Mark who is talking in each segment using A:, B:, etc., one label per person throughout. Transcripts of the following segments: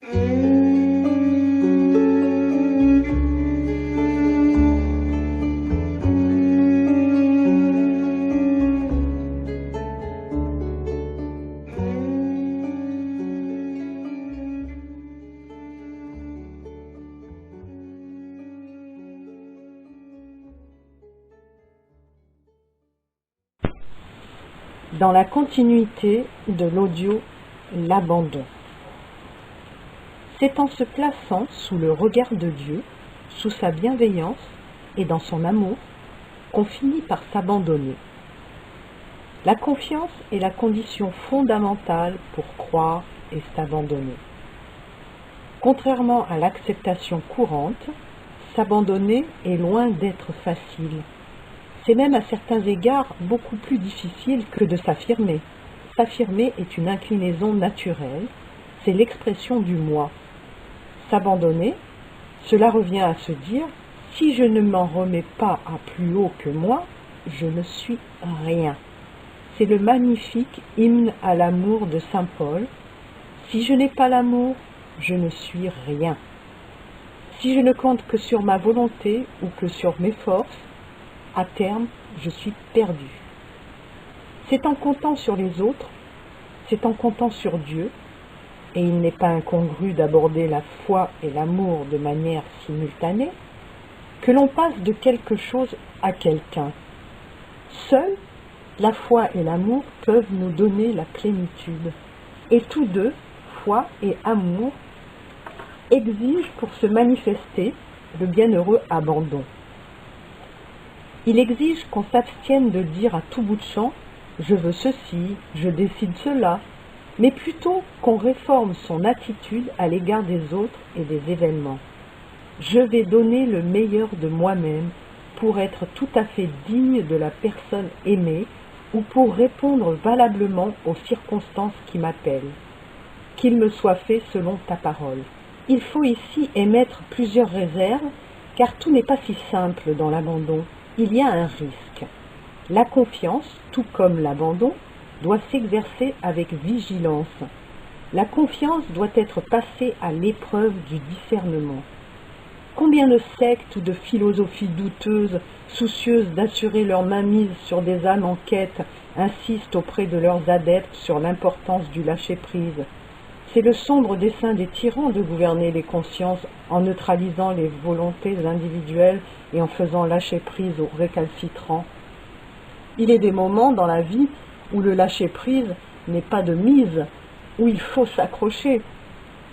A: Dans la continuité de l'audio L'abandon. C'est en se plaçant sous le regard de Dieu, sous sa bienveillance et dans son amour, qu'on finit par s'abandonner. La confiance est la condition fondamentale pour croire et s'abandonner. Contrairement à l'acceptation courante, s'abandonner est loin d'être facile. C'est même à certains égards beaucoup plus difficile que de s'affirmer. S'affirmer est une inclinaison naturelle, c'est l'expression du moi. S'abandonner, cela revient à se dire « si je ne m'en remets pas à plus haut que moi, je ne suis rien ». C'est le magnifique hymne à l'amour de saint Paul. « Si je n'ai pas l'amour, je ne suis rien. Si je ne compte que sur ma volonté ou que sur mes forces, à terme, je suis perdu. » C'est en comptant sur les autres, c'est en comptant sur Dieu, et il n'est pas incongru d'aborder la foi et l'amour de manière simultanée, que l'on passe de quelque chose à quelqu'un. Seuls, la foi et l'amour peuvent nous donner la plénitude, et tous deux, foi et amour, exigent pour se manifester le bienheureux abandon. Il exige qu'on s'abstienne de dire à tout bout de champ « je veux ceci, je décide cela », mais plutôt qu'on réforme son attitude à l'égard des autres et des événements. Je vais donner le meilleur de moi-même pour être tout à fait digne de la personne aimée ou pour répondre valablement aux circonstances qui m'appellent. Qu'il me soit fait selon ta parole. Il faut ici émettre plusieurs réserves, car tout n'est pas si simple dans l'abandon. Il y a un risque. La confiance, tout comme l'abandon, doit s'exercer avec vigilance. La confiance doit être passée à l'épreuve du discernement. Combien de sectes ou de philosophies douteuses, soucieuses d'assurer leur mainmise sur des âmes en quête, insistent auprès de leurs adeptes sur l'importance du lâcher-prise. C'est le sombre dessein des tyrans de gouverner les consciences en neutralisant les volontés individuelles et en faisant lâcher prise aux récalcitrants. Il est des moments dans la vie où le lâcher-prise n'est pas de mise, où il faut s'accrocher.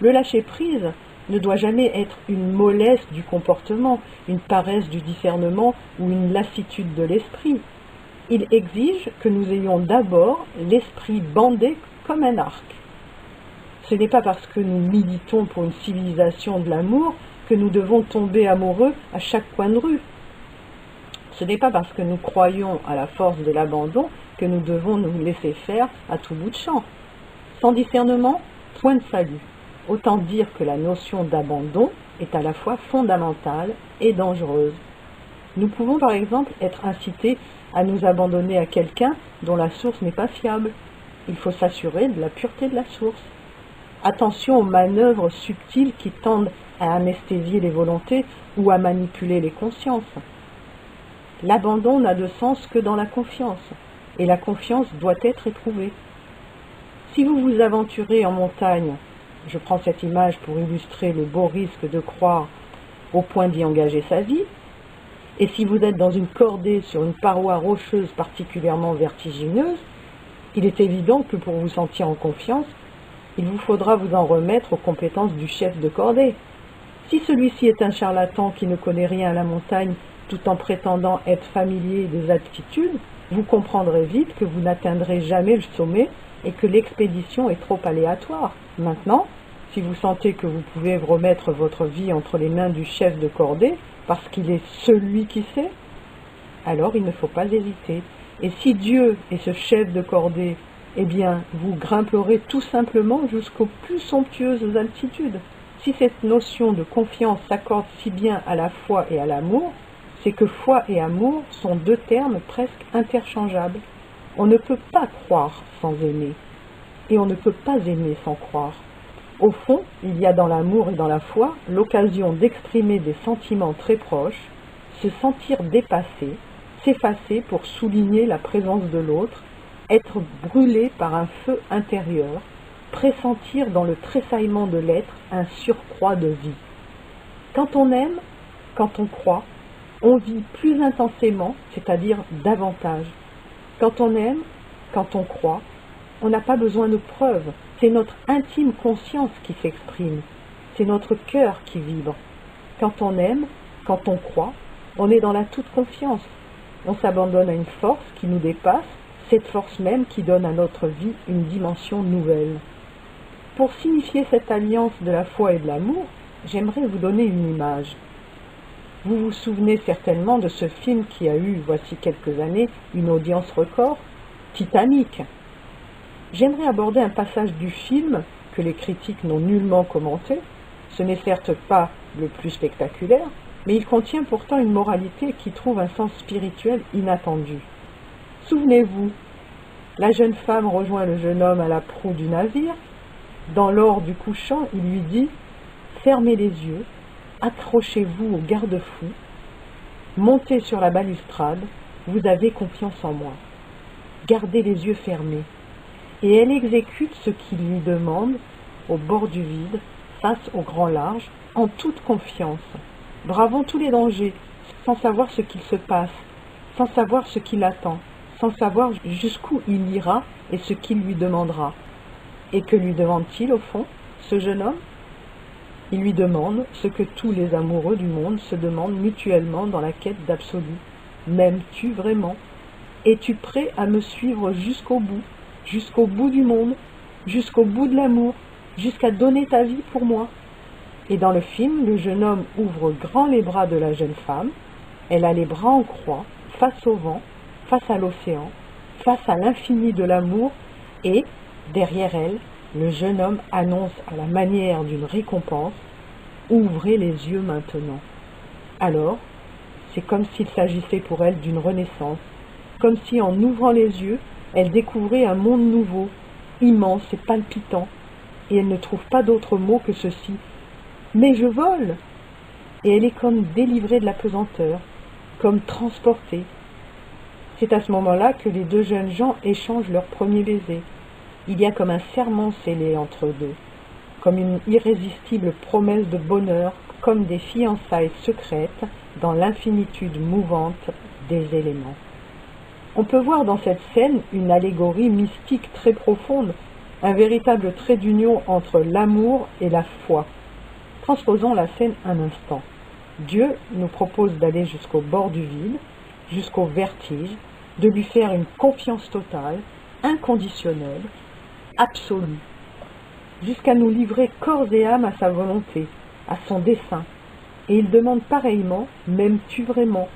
A: Le lâcher-prise ne doit jamais être une mollesse du comportement, une paresse du discernement ou une lassitude de l'esprit. Il exige que nous ayons d'abord l'esprit bandé comme un arc. Ce n'est pas parce que nous militons pour une civilisation de l'amour que nous devons tomber amoureux à chaque coin de rue. Ce n'est pas parce que nous croyons à la force de l'abandon que nous devons nous laisser faire à tout bout de champ. Sans discernement, point de salut. Autant dire que la notion d'abandon est à la fois fondamentale et dangereuse. Nous pouvons par exemple être incités à nous abandonner à quelqu'un dont la source n'est pas fiable. Il faut s'assurer de la pureté de la source. Attention aux manœuvres subtiles qui tendent à anesthésier les volontés ou à manipuler les consciences. L'abandon n'a de sens que dans la confiance, et la confiance doit être éprouvée. Si vous vous aventurez en montagne, je prends cette image pour illustrer le beau risque de croire au point d'y engager sa vie, et si vous êtes dans une cordée sur une paroi rocheuse particulièrement vertigineuse, il est évident que pour vous sentir en confiance, il vous faudra vous en remettre aux compétences du chef de cordée. Si celui-ci est un charlatan qui ne connaît rien à la montagne tout en prétendant être familier des altitudes, vous comprendrez vite que vous n'atteindrez jamais le sommet et que l'expédition est trop aléatoire. Maintenant, si vous sentez que vous pouvez remettre votre vie entre les mains du chef de cordée parce qu'il est celui qui sait, alors il ne faut pas hésiter. Et si Dieu est ce chef de cordée, eh bien, vous grimperez tout simplement jusqu'aux plus somptueuses altitudes. Si cette notion de confiance s'accorde si bien à la foi et à l'amour, c'est que foi et amour sont deux termes presque interchangeables. On ne peut pas croire sans aimer, et on ne peut pas aimer sans croire. Au fond, il y a dans l'amour et dans la foi l'occasion d'exprimer des sentiments très proches, se sentir dépassé, s'effacer pour souligner la présence de l'autre, être brûlé par un feu intérieur, pressentir dans le tressaillement de l'être un surcroît de vie. Quand on aime, quand on croit, on vit plus intensément, c'est-à-dire davantage. Quand on aime, quand on croit, on n'a pas besoin de preuves, c'est notre intime conscience qui s'exprime, c'est notre cœur qui vibre. Quand on aime, quand on croit, on est dans la toute confiance, on s'abandonne à une force qui nous dépasse, cette force même qui donne à notre vie une dimension nouvelle. Pour signifier cette alliance de la foi et de l'amour, j'aimerais vous donner une image. Vous vous souvenez certainement de ce film qui a eu, voici quelques années, une audience record, Titanic. J'aimerais aborder un passage du film que les critiques n'ont nullement commenté. Ce n'est certes pas le plus spectaculaire, mais il contient pourtant une moralité qui trouve un sens spirituel inattendu. Souvenez-vous, la jeune femme rejoint le jeune homme à la proue du navire. Dans l'or du couchant, il lui dit « Fermez les yeux, accrochez-vous au garde-fou, montez sur la balustrade, vous avez confiance en moi. Gardez les yeux fermés. » Et elle exécute ce qu'il lui demande, au bord du vide, face au grand large, en toute confiance, bravant tous les dangers, sans savoir ce qu'il se passe, sans savoir ce qui l'attend, sans savoir jusqu'où il ira et ce qu'il lui demandera. Et que lui demande-t-il au fond, ce jeune homme? Il lui demande ce que tous les amoureux du monde se demandent mutuellement dans la quête d'absolu. M'aimes-tu vraiment? Es-tu prêt à me suivre jusqu'au bout du monde, jusqu'au bout de l'amour, jusqu'à donner ta vie pour moi? Et dans le film, le jeune homme ouvre grand les bras de la jeune femme, elle a les bras en croix, face au vent, face à l'océan, face à l'infini de l'amour, et, derrière elle, le jeune homme annonce à la manière d'une récompense « Ouvrez les yeux maintenant ». Alors, c'est comme s'il s'agissait pour elle d'une renaissance, comme si en ouvrant les yeux, elle découvrait un monde nouveau, immense et palpitant, et elle ne trouve pas d'autre mot que ceci « Mais je vole !» Et elle est comme délivrée de la pesanteur, comme transportée. C'est à ce moment-là que les deux jeunes gens échangent leur premier baiser. Il y a comme un serment scellé entre eux deux, comme une irrésistible promesse de bonheur, comme des fiançailles secrètes dans l'infinitude mouvante des éléments. On peut voir dans cette scène une allégorie mystique très profonde, un véritable trait d'union entre l'amour et la foi. Transposons la scène un instant. Dieu nous propose d'aller jusqu'au bord du vide, jusqu'au vertige, de lui faire une confiance totale, inconditionnelle, absolue, jusqu'à nous livrer corps et âme à sa volonté, à son dessein. Et il demande pareillement, m'aimes-tu vraiment?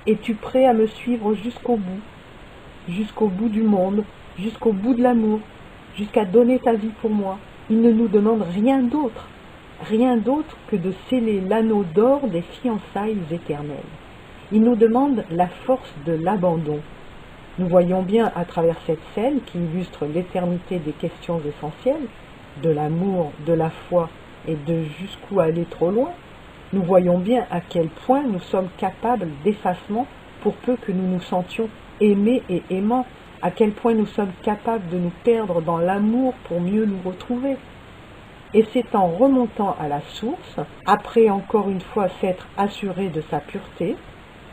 A: Es-tu prêt à me suivre jusqu'au bout du monde, jusqu'au bout de l'amour, jusqu'à donner ta vie pour moi? Il ne nous demande rien d'autre que de sceller l'anneau d'or des fiançailles éternelles. Il nous demande la force de l'abandon. Nous voyons bien à travers cette scène qui illustre l'éternité des questions essentielles, de l'amour, de la foi et de jusqu'où aller trop loin, nous voyons bien à quel point nous sommes capables d'effacement pour peu que nous nous sentions aimés et aimants, à quel point nous sommes capables de nous perdre dans l'amour pour mieux nous retrouver. Et c'est en remontant à la source, après encore une fois s'être assuré de sa pureté,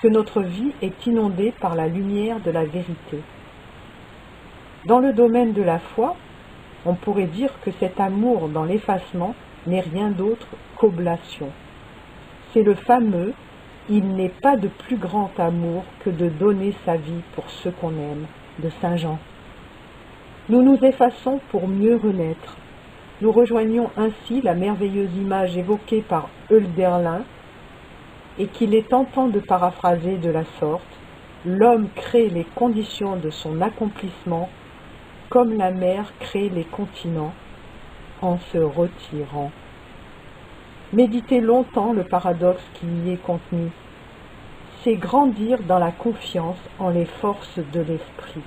A: que notre vie est inondée par la lumière de la vérité. Dans le domaine de la foi, on pourrait dire que cet amour dans l'effacement n'est rien d'autre qu'oblation. C'est le fameux « il n'est pas de plus grand amour que de donner sa vie pour ceux qu'on aime » de Saint Jean. Nous nous effaçons pour mieux renaître. Nous rejoignons ainsi la merveilleuse image évoquée par Hölderlin et qu'il est tentant de paraphraser de la sorte, l'homme crée les conditions de son accomplissement comme la mer crée les continents en se retirant. Méditez longtemps le paradoxe qui y est contenu. C'est grandir dans la confiance en les forces de l'esprit.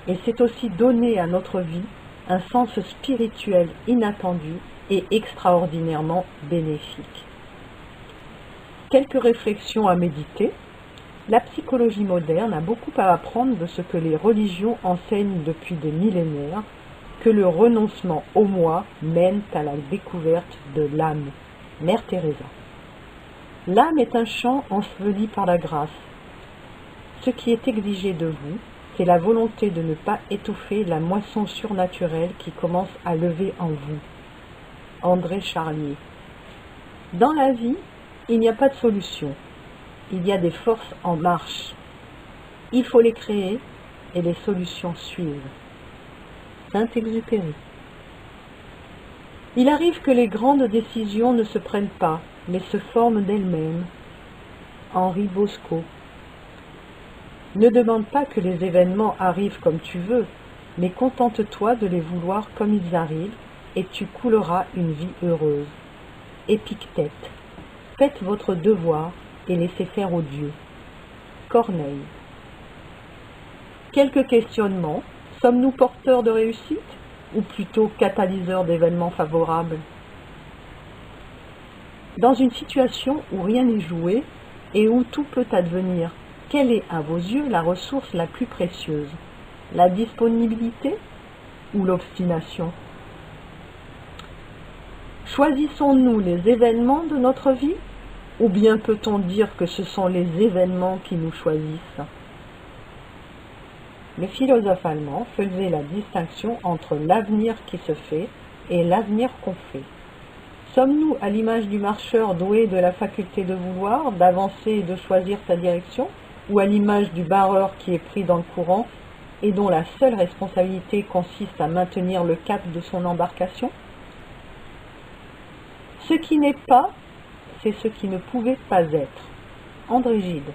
A: Et c'est aussi donner à notre vie un sens spirituel inattendu et extraordinairement bénéfique. Quelques réflexions à méditer. La psychologie moderne a beaucoup à apprendre de ce que les religions enseignent depuis des millénaires, que le renoncement au moi mène à la découverte de l'âme. Mère Teresa. L'âme est un champ enseveli par la grâce. Ce qui est exigé de vous, c'est la volonté de ne pas étouffer la moisson surnaturelle qui commence à lever en vous. André Charlier. Dans la vie, il n'y a pas de solution. Il y a des forces en marche. Il faut les créer et les solutions suivent. Saint-Exupéry. Il arrive que les grandes décisions ne se prennent pas, mais se forment d'elles-mêmes. Henri Bosco. Ne demande pas que les événements arrivent comme tu veux, mais contente-toi de les vouloir comme ils arrivent, et tu couleras une vie heureuse. Épictète. Faites votre devoir et laissez faire aux dieux. Corneille. Quelques questionnements. Sommes-nous porteurs de réussite ou plutôt catalyseurs d'événements favorables? Dans une situation où rien n'est joué et où tout peut advenir, quelle est à vos yeux la ressource la plus précieuse? La disponibilité ou l'obstination? Choisissons-nous les événements de notre vie ou bien peut-on dire que ce sont les événements qui nous choisissent? Le philosophe allemand faisait la distinction entre l'avenir qui se fait et l'avenir qu'on fait. Sommes-nous à l'image du marcheur doué de la faculté de vouloir, d'avancer et de choisir sa direction, ou à l'image du barreur qui est pris dans le courant et dont la seule responsabilité consiste à maintenir le cap de son embarcation? Ce qui n'est pas, c'est ce qui ne pouvait pas être. André Gide.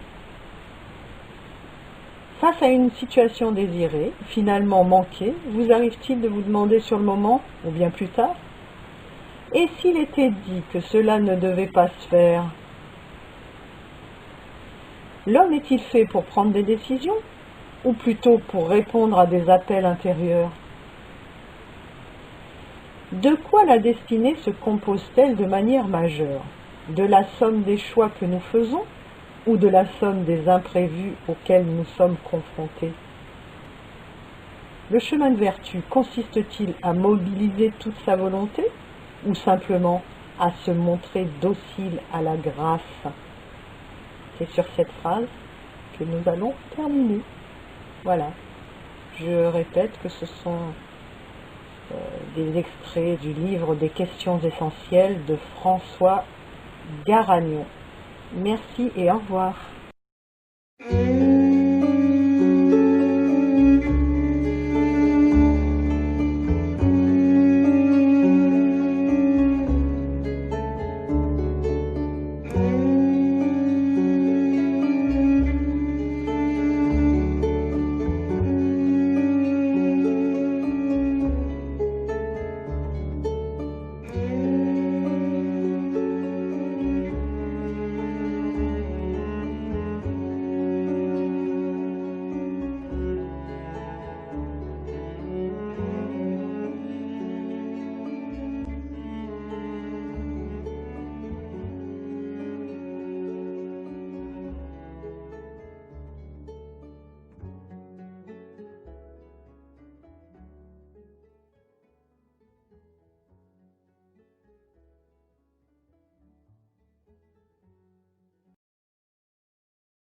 A: Face à une situation désirée, finalement manquée, vous arrive-t-il de vous demander sur le moment, ou bien plus tard, et s'il était dit que cela ne devait pas se faire? L'homme est-il fait pour prendre des décisions, ou plutôt pour répondre à des appels intérieurs? De quoi la destinée se compose-t-elle de manière majeure? De la somme des choix que nous faisons, ou de la somme des imprévus auxquels nous sommes confrontés? Le chemin de vertu consiste-t-il à mobiliser toute sa volonté ou simplement à se montrer docile à la grâce? C'est sur cette phrase que nous allons terminer. Voilà. Je répète que ce sont des extraits du livre des questions essentielles de François Garagnon. Merci et au revoir.